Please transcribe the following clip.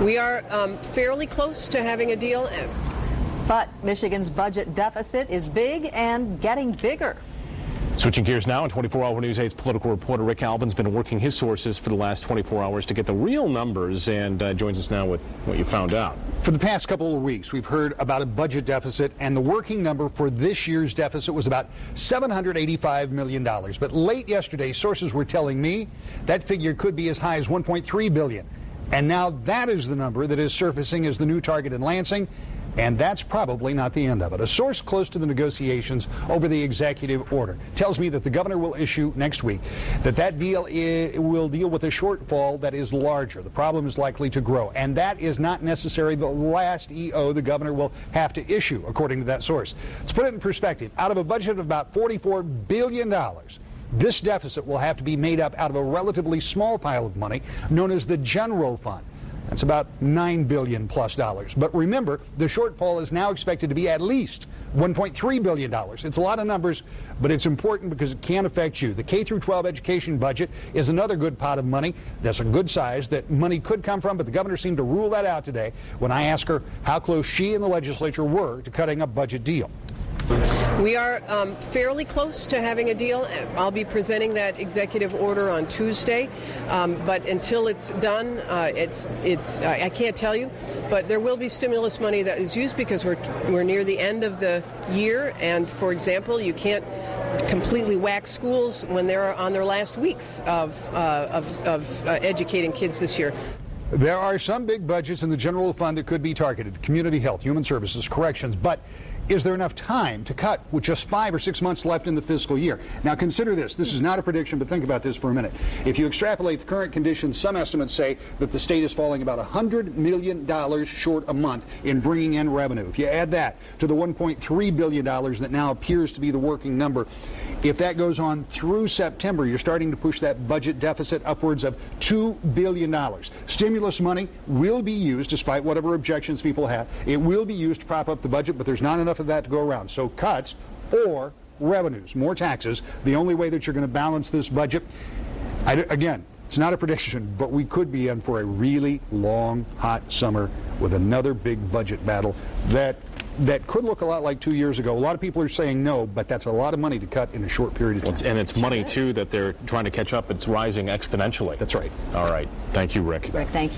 We are fairly close to having a deal. But Michigan's budget deficit is big and getting bigger. Switching gears now, and 24 Hour News 8's political reporter Rick Albin's been working his sources for the last 24 hours to get the real numbers, and joins us now with what you found out. For the past couple of weeks, we've heard about a budget deficit, and the working number for this year's deficit was about $785 million. But late yesterday, sources were telling me that figure could be as high as $1.3 billion. And now that is the number that is surfacing as the new target in Lansing. And that's probably not the end of it. A source close to the negotiations over the executive order tells me that the governor will issue next week that deal will deal with a shortfall that is larger. The problem is likely to grow, and that is not necessarily the last EO the governor will have to issue, according to that source. Let's put it in perspective. Out of a budget of about $44 billion, this deficit will have to be made up out of a relatively small pile of money known as the general fund. That's about $9 billion plus. But remember, the shortfall is now expected to be at least $1.3 billion. It's a lot of numbers, but it's important because it can affect you. The K-12 education budget is another good pot of money. That's a good size that money could come from, but the governor seemed to rule that out today when I asked her how close she and the legislature were to cutting a budget deal. We are fairly close to having a deal. I'll be presenting that executive order on Tuesday, but until it's done, I can't tell you. But there will be stimulus money that is used because we're near the end of the year, and for example, you can't completely whack schools when they're on their last weeks of educating kids this year. There are some big budgets in the general fund that could be targeted: community health, human services, corrections. But is there enough time to cut with just 5 or 6 months left in the fiscal year? Now consider this. This is not a prediction, but think about this for a minute. If you extrapolate the current conditions, some estimates say that the state is falling about $100 million short a month in bringing in revenue. If you add that to the $1.3 billion that now appears to be the working number, if that goes on through September, you're starting to push that budget deficit upwards of $2 billion. Stimulus money will be used, despite whatever objections people have. It will be used to prop up the budget, but there's not enough of that to go around. So cuts or revenues, more taxes, the only way that you're going to balance this budget. Again, it's not a prediction, but we could be in for a really long, hot summer with another big budget battle that could look a lot like 2 years ago. A lot of people are saying no, but that's a lot of money to cut in a short period of time. And it's money, too, that they're trying to catch up. It's rising exponentially. That's right. All right. Thank you, Rick. Rick, thank you.